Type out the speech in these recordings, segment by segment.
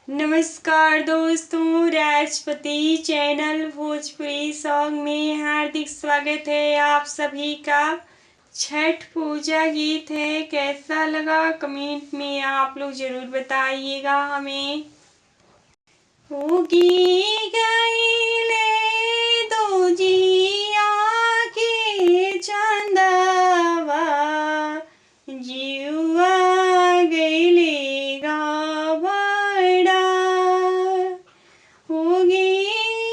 नमस्कार दोस्तों, Rajpati channel Bhojpuri song में हार्दिक स्वागत है आप सभी का। छठ पूजा गीत है, कैसा लगा कमेंट में आप लोग ज़रूर बताइएगा हमें। होगी गईले दो जिया के चंदवा, जीवा गईले गावड़ा। होगी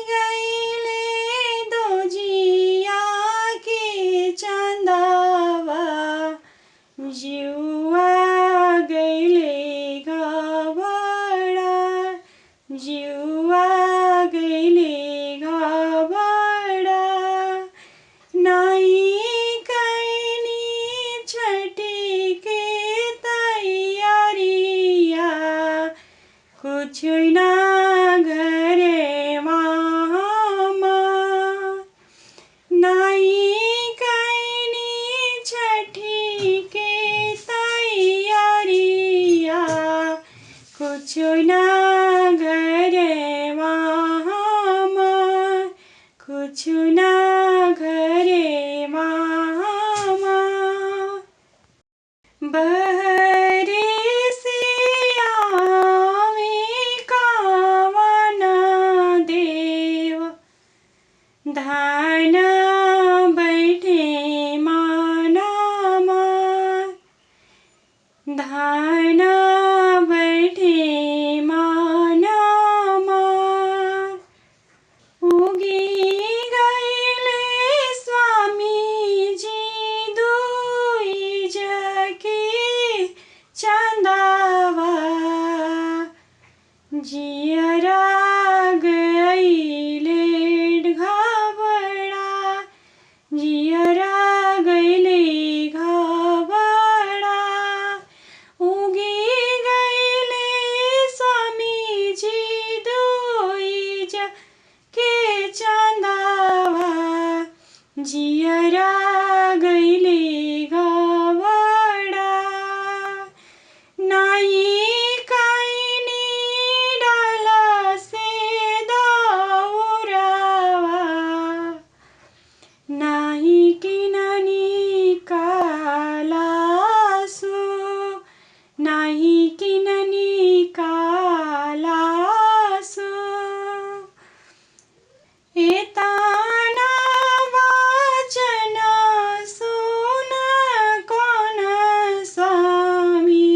गईले दो जिया के चंदवा, जीवा गईले गावड़ा, जीवा गईले गावड़ा। नाई कैनी छठी के तैयारिया, कुछ ना घरे मामा। नाई कैनी छठी के तैयारिया, कुछ ना घरे मामा, कुछ ना घरे मामा। बहरे से आवे कावन देव, धान बैठे मानामा। धान बैठे मानामा। उगी गईले स्वामी जी दुई जके चंदावा, जियरा गईले घावड़ा, जियरा गईले घावड़ा। उगी गईले स्वामी जी दुई के चंदावा, जियरा गईले गावड़ा। नाई कैनी डाला से दौरावा, नाही किननी कालासु, नाही किननी कालासु। एताना वाचन सुन कौन स्वामी,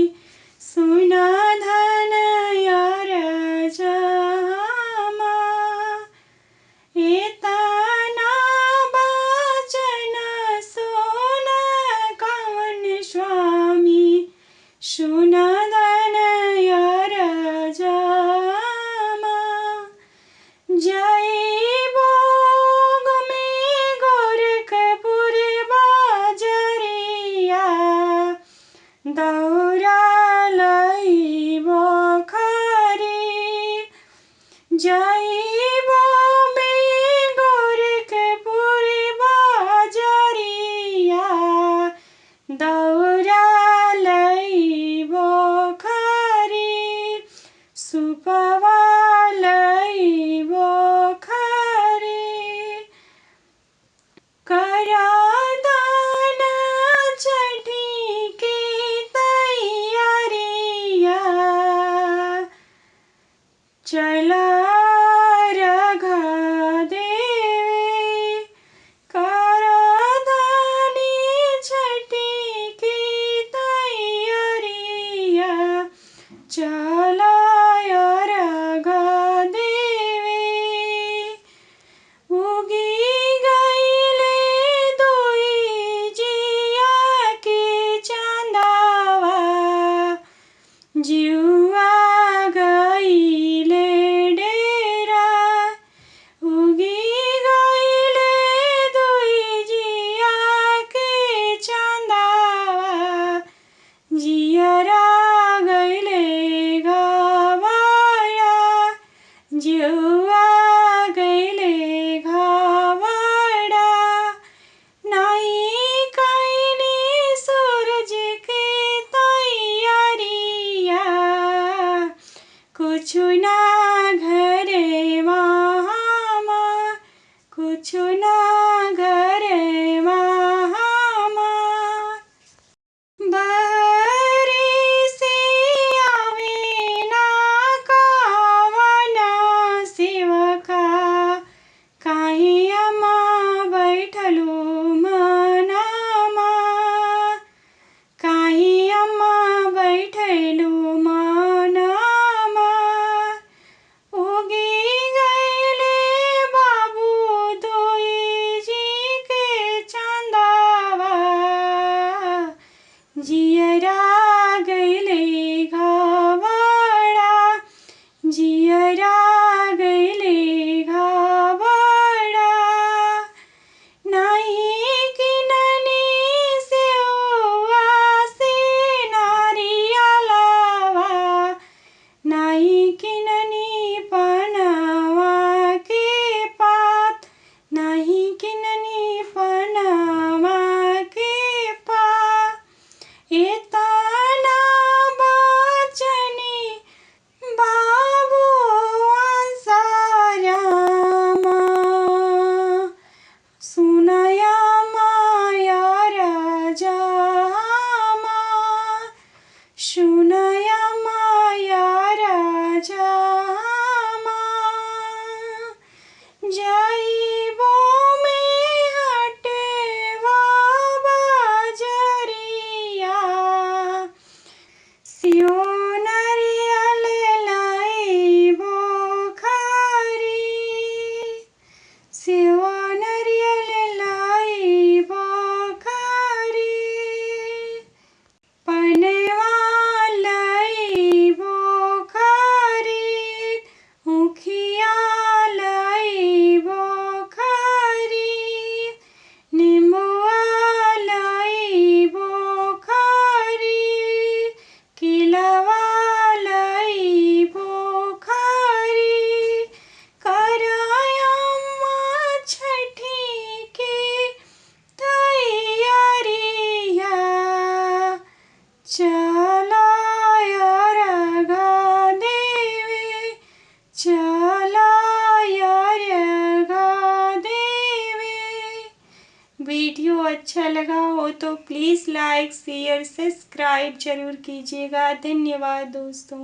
सुन धन यार जमा। एताना वाचन सुन कौन स्वामी, सुन धन यार जमा। जय भोग में गोरखपुर बाजरिया, दौरा लईबो खरी। जय भोग में गोरखपुर बाजरिया, दौरा लईबो खरी। सुपवा लईबो खरी। करा दान छठी के तैयारिया, चला रघा देवे। करा दानी छठी के तैयारिया, चला रघा देवे। उगी गईले दुई जिया के चंदावा, जिउआ गईले कुछु ना घरे मामा, कुछु ना घरे मामा, बहरी से आवे ना कावना सेवका, काहे अम्मा बैठलो मनामा, काहे अम्मा बैठलो मनामा, उगी गईले बाबू दोई जी के चंदावा, जियरा गईले घावड़ा, जियरा गईले घावड़ा, नहीं किननी सेउआ से नारियलवा, नहीं किननी पनवा के पात, नहीं किननी पनवा के पात, एतना बचनी बाबू आसारामा, सुनया माया राजामा, सुनया माया राजामा, जाइबो में हटवा बजरिया, सियो नरियल लाइबो खरी, सियो नरियल लाइबो खरी, पनवा लाइबो खरी, उखिया लाइबो खरी, निम्बुआ लाइबो खरी, किलवा लाइबो खरी, करायम्मा छठी के तैयारिया, चलाय रगा देवे, चलाय रगा देवे। वीडियो अच्छा लगा हो तो प्लीज़ लाइक शेयर सब्सक्राइब जरूर कीजिएगा। धन्यवाद दोस्तों।